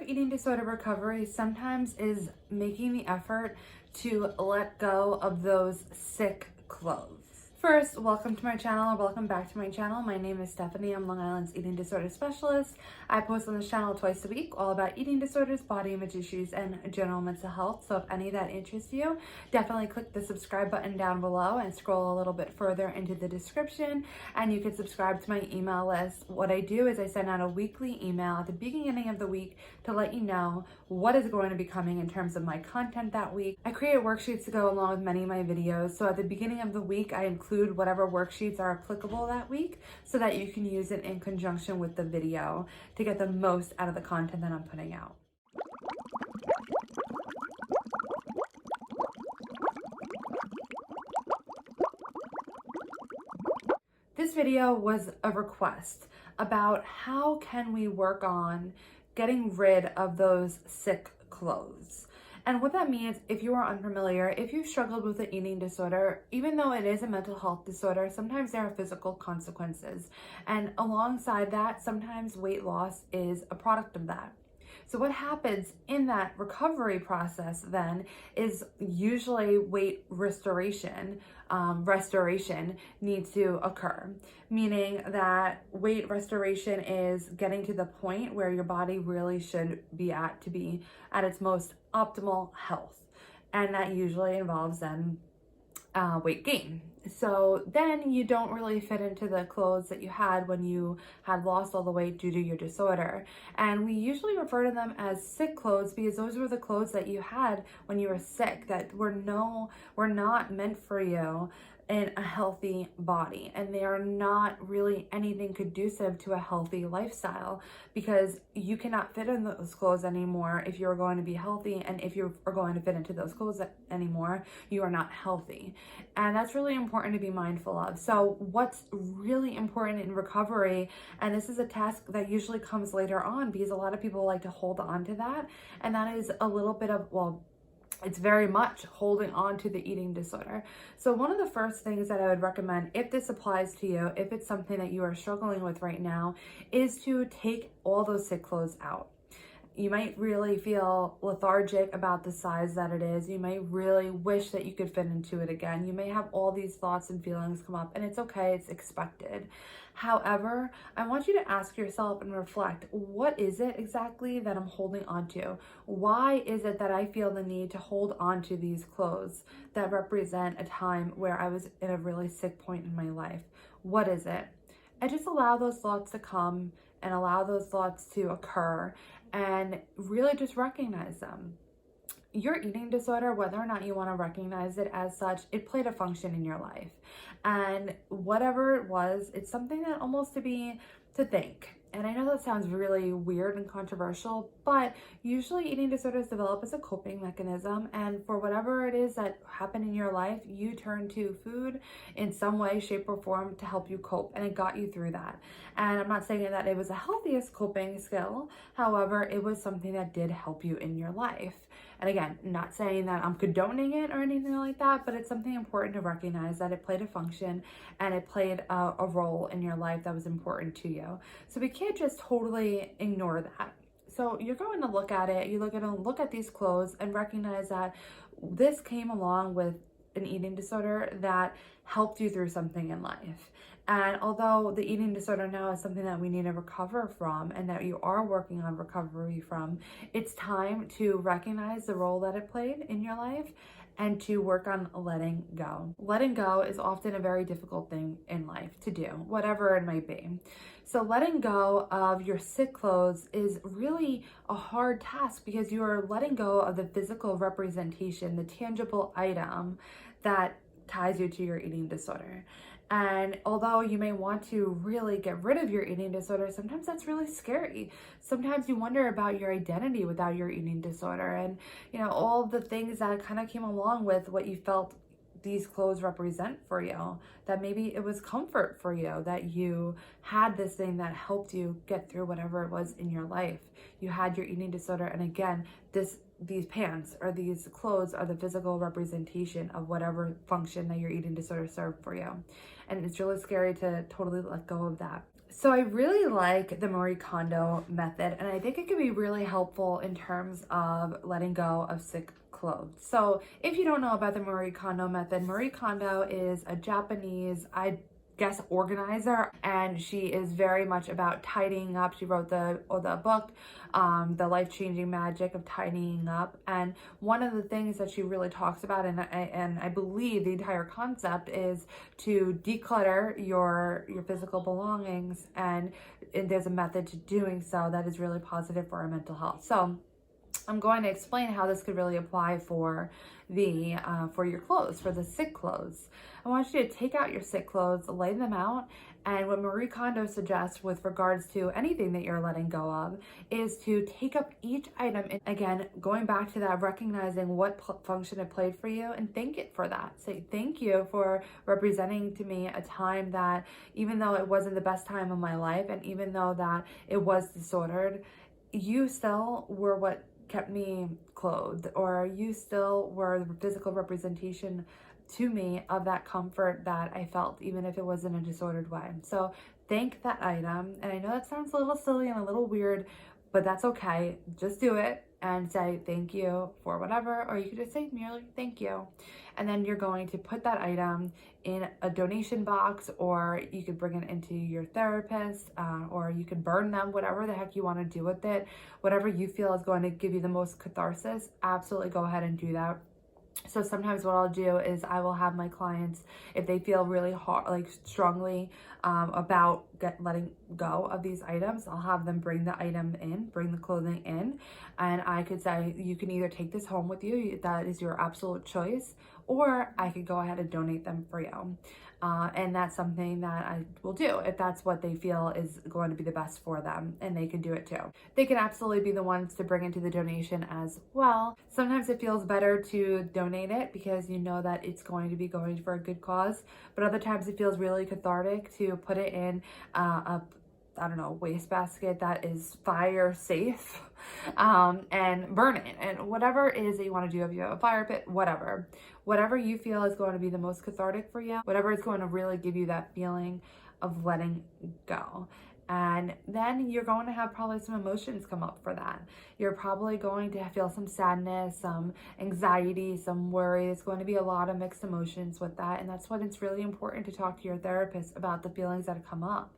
eating disorder recovery sometimes is making the effort to let go of those sick clothes. First, welcome to my channel, or welcome back to my channel. My name is Stephanie. I'm Long Island's eating disorder specialist. I post on this channel twice a week, all about eating disorders, body image issues, and general mental health. So if any of that interests you, definitely click the subscribe button down below and scroll a little bit further into the description, and you can subscribe to my email list. What I do is I send out a weekly email at the beginning of the week to let you know what is going to be coming in terms of my content that week. I create worksheets to go along with many of my videos. So at the beginning of the week, I include whatever worksheets are applicable that week so that you can use it in conjunction with the video to get the most out of the content that I'm putting out. This video was a request about how can we work on getting rid of those sick clothes. And what that means, if you are unfamiliar, if you've struggled with an eating disorder, even though it is a mental health disorder, sometimes there are physical consequences. And alongside that, sometimes weight loss is a product of that. So what happens in that recovery process then is usually weight restoration needs to occur, meaning that weight restoration is getting to the point where your body really should be at to be at its most optimal health. And that usually involves then weight gain. So then you don't really fit into the clothes that you had when you had lost all the weight due to your disorder. And we usually refer to them as sick clothes because those were the clothes that you had when you were sick that were not meant for you in a healthy body, and they are not really anything conducive to a healthy lifestyle because you cannot fit in those clothes anymore if you're going to be healthy, and if you are going to fit into those clothes anymore, you are not healthy. And that's really important to be mindful of. So what's really important in recovery, and this is a task that usually comes later on because a lot of people like to hold on to that, and that is a little bit of, it's very much holding on to the eating disorder. So one of the first things that I would recommend, if this applies to you, if it's something that you are struggling with right now, is to take all those sick clothes out. You might really feel lethargic about the size that it is. You might really wish that you could fit into it again. You may have all these thoughts and feelings come up, and it's okay, it's expected. However, I want you to ask yourself and reflect, what is it exactly that I'm holding on to? Why is it that I feel the need to hold on to these clothes that represent a time where I was in a really sick point in my life? What is it? And just allow those thoughts to come and allow those thoughts to occur and really just recognize them. Your eating disorder, whether or not you want to recognize it as such, it played a function in your life. And whatever it was, it's something that almost to think. And I know that sounds really weird and controversial, but usually eating disorders develop as a coping mechanism. And for whatever it is that happened in your life, you turn to food in some way, shape, or form to help you cope. And it got you through that. And I'm not saying that it was the healthiest coping skill. However, it was something that did help you in your life. And again, not saying that I'm condoning it or anything like that, but it's something important to recognize that it played a function and it played a role in your life that was important to you. So we can't just totally ignore that. So you're going to look at it, you're going to look at these clothes and recognize that this came along with an eating disorder that helped you through something in life. And although the eating disorder now is something that we need to recover from and that you are working on recovery from, it's time to recognize the role that it played in your life and to work on letting go. Letting go is often a very difficult thing in life to do, whatever it might be. So letting go of your sick clothes is really a hard task because you are letting go of the physical representation, the tangible item that ties you to your eating disorder. And although you may want to really get rid of your eating disorder, sometimes that's really scary. Sometimes you wonder about your identity without your eating disorder and, all of the things that kind of came along with what you felt these clothes represent for you, that maybe it was comfort for you, that you had this thing that helped you get through whatever it was in your life. You had your eating disorder, and again, these pants or these clothes are the physical representation of whatever function that your eating disorder served for you. And it's really scary to totally let go of that. So I really like the Marie Kondo method, and I think it can be really helpful in terms of letting go of sick clothes. So if you don't know about the Marie Kondo method, Marie Kondo is a Japanese, I guess, organizer, and she is very much about tidying up. She wrote the book, The Life-Changing Magic of Tidying Up, and one of the things that she really talks about, and I believe the entire concept is to declutter your physical belongings, and there's a method to doing so that is really positive for our mental health. So I'm going to explain how this could really apply for the for your clothes, for the sick clothes. I want you to take out your sick clothes, lay them out, and what Marie Kondo suggests with regards to anything that you're letting go of is to take up each item, and again, going back to that, recognizing what function it played for you and thank it for that. Say thank you for representing to me a time that, even though it wasn't the best time of my life, and even though that it was disordered, you still were what kept me clothed, or you still were the physical representation to me of that comfort that I felt, even if it was in a disordered way. So thank that item. And I know that sounds a little silly and a little weird, but that's okay. Just do it and say thank you for whatever, or you could just say merely thank you. And then you're going to put that item in a donation box, or you could bring it into your therapist, or you could burn them, whatever the heck you want to do with it. Whatever you feel is going to give you the most catharsis, absolutely go ahead and do that. So sometimes what I'll do is I will have my clients, if they feel really hard, like strongly about letting go of these items, I'll have them bring the item in, bring the clothing in, and I could say, you can either take this home with you, that is your absolute choice, or I could go ahead and donate them for you. And that's something that I will do if that's what they feel is going to be the best for them, and they can do it too. They can absolutely be the ones to bring into the donation as well. Sometimes it feels better to donate it because you know that it's going to be going for a good cause, but other times it feels really cathartic to put it in I don't know, wastebasket that is fire safe, and burn it. And whatever it is that you want to do, if you have a fire pit, whatever you feel is going to be the most cathartic for you, whatever is going to really give you that feeling of letting go. And then you're going to have probably some emotions come up for that. You're probably going to feel some sadness, some anxiety, some worry. There's going to be a lot of mixed emotions with that. And that's when it's really important to talk to your therapist about the feelings that come up.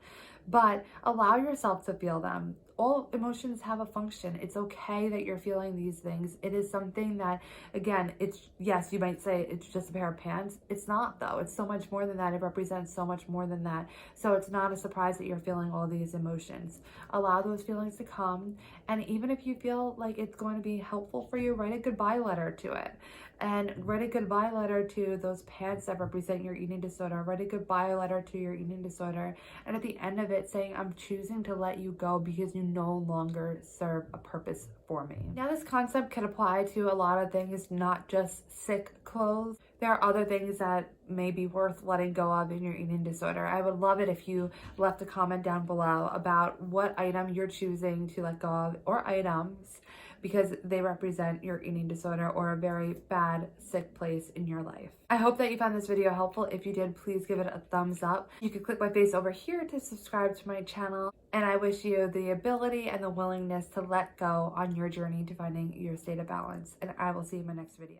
But allow yourself to feel them. All emotions have a function. It's okay that you're feeling these things. It is something that, again, it's, yes, you might say it's just a pair of pants. It's not, though. It's so much more than that. It represents so much more than that. So it's not a surprise that you're feeling all these emotions. Allow those feelings to come. And even if you feel like it's going to be helpful for you, write a goodbye letter to it. And write a goodbye letter to those pants that represent your eating disorder. Write a goodbye letter to your eating disorder. And at the end of it, saying, I'm choosing to let you go because you no longer serve a purpose for me. Now, this concept can apply to a lot of things, not just sick clothes. There are other things that may be worth letting go of in your eating disorder. I would love it if you left a comment down below about what item you're choosing to let go of, or items, because they represent your eating disorder or a very bad, sick place in your life. I hope that you found this video helpful. If you did, please give it a thumbs up. You can click my face over here to subscribe to my channel. And I wish you the ability and the willingness to let go on your journey to finding your state of balance. And I will see you in my next video.